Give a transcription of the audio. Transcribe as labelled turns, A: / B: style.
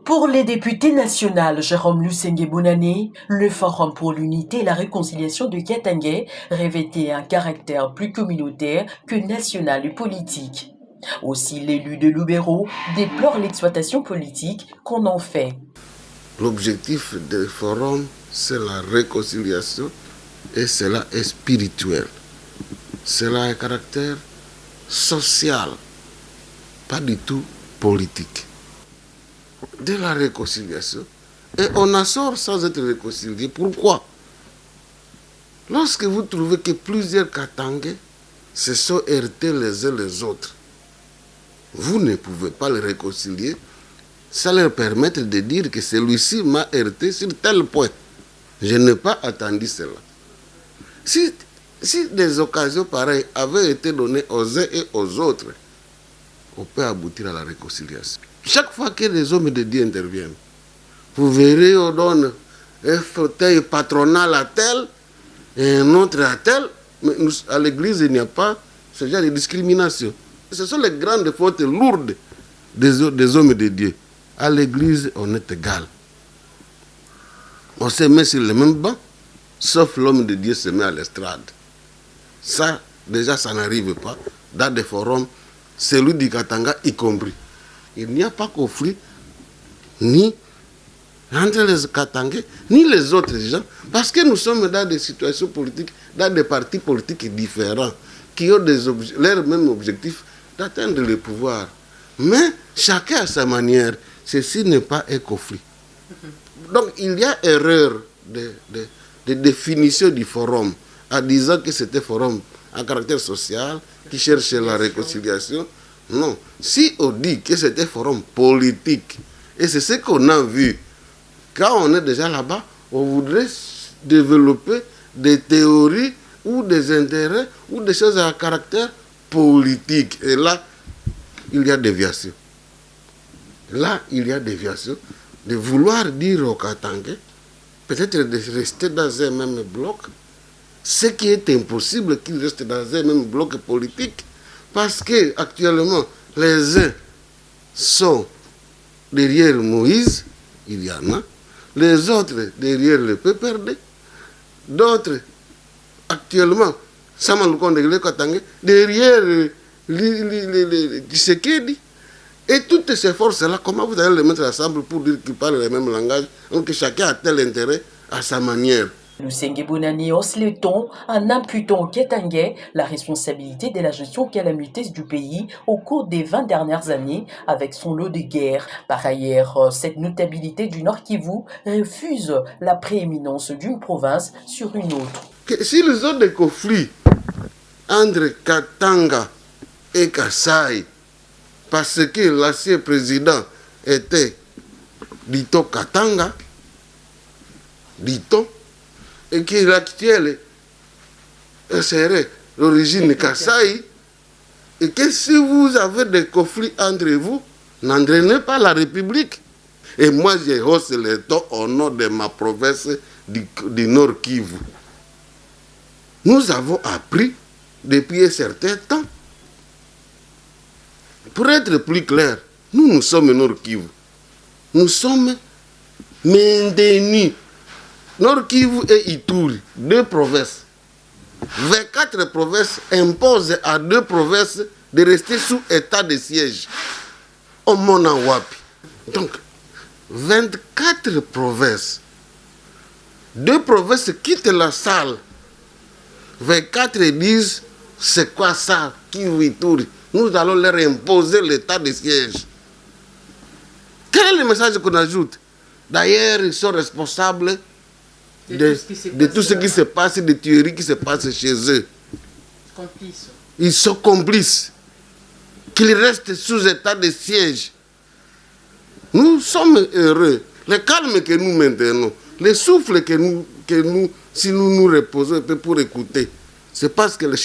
A: Pour les députés nationaux Jérôme Lusenge Bonane, le Forum pour l'unité et la réconciliation de Katanga revêtait un caractère plus communautaire que national et politique. Aussi, l'élu de Lubero déplore l'exploitation politique qu'on en fait.
B: L'objectif du forum, c'est la réconciliation et cela est spirituel. Cela a un caractère social, pas du tout politique. De la réconciliation, et on en sort sans être réconcilié. Pourquoi? Lorsque vous trouvez que plusieurs Katangais se sont heurtés les uns les autres, vous ne pouvez pas les réconcilier sans leur permettre de dire que celui-ci m'a heurté sur tel point. Je n'ai pas attendu cela. Si des occasions pareilles avaient été données aux uns et aux autres, on peut aboutir à la réconciliation. Chaque fois que les hommes de Dieu interviennent, vous verrez, on donne un fauteuil patronal à tel et un autre à tel. Mais à l'église, il n'y a pas ce genre de discrimination. Ce sont les grandes fautes lourdes des hommes de Dieu. À l'église, on est égal. On se met sur le même banc, sauf l'homme de Dieu se met à l'estrade. Ça, déjà, ça n'arrive pas dans des forums, celui du Katanga y compris. Il n'y a pas conflit ni entre les Katangais, ni les autres gens, parce que nous sommes dans des situations politiques, dans des partis politiques différents, qui ont leur même objectif d'atteindre le pouvoir. Mais chacun à sa manière, ceci n'est pas un conflit. Donc il y a erreur de définition du forum, en disant que c'était un forum à caractère social, qui cherchait la réconciliation. Non, si on dit que c'était un forum politique, et c'est ce qu'on a vu, quand on est déjà là-bas, on voudrait développer des théories ou des intérêts ou des choses à caractère politique. Et là, il y a déviation. Là, il y a déviation de vouloir dire aux Katangais, peut-être de rester dans un même bloc, ce qui est impossible qu'ils restent dans un même bloc politique. Parce qu'actuellement, les uns sont derrière Moïse, il y en a, les autres derrière le PPRD, d'autres actuellement, derrière Tshisekedi. Et toutes ces forces-là, comment vous allez les mettre ensemble pour dire qu'ils parlent le même langage, donc chacun a tel intérêt à sa manière?
A: Lusenge Bonane hausse le ton en imputant au Katanga la responsabilité de la gestion calamiteuse du pays au cours des 20 dernières années avec son lot de guerre. Par ailleurs, cette notabilité du Nord Kivu refuse la prééminence d'une province sur une autre.
B: S'ils ont des conflits entre Katanga et Kasai, parce que l'ancien président était, dit-on, Katanga, dit-on, et que l'actuel serait l'origine Kasai, et que si vous avez des conflits entre vous, n'entraînez pas la République. Et moi, je hausse le ton au nom de ma province du Nord Kivu. Nous avons appris depuis un certain temps. Pour être plus clair, nous sommes Nord Kivu. Nous sommes maintenus. Nord Kivu et Ituri, deux provinces. 24 provinces imposent à deux provinces de rester sous état de siège. Au Monawapi. Donc, 24 provinces. Deux provinces quittent la salle. 24 disent, c'est quoi ça, Kivu Ituri? Nous allons leur imposer l'état de siège. Quel est le message qu'on ajoute? D'ailleurs, ils sont responsables de tout ce qui se passe, des tueries qui se passent chez eux.
A: Complices.
B: Ils sont complices. Qu'ils restent sous état de siège. Nous sommes heureux. Le calme que nous maintenons, le souffle que nous si nous nous reposons un peu pour écouter, c'est parce que le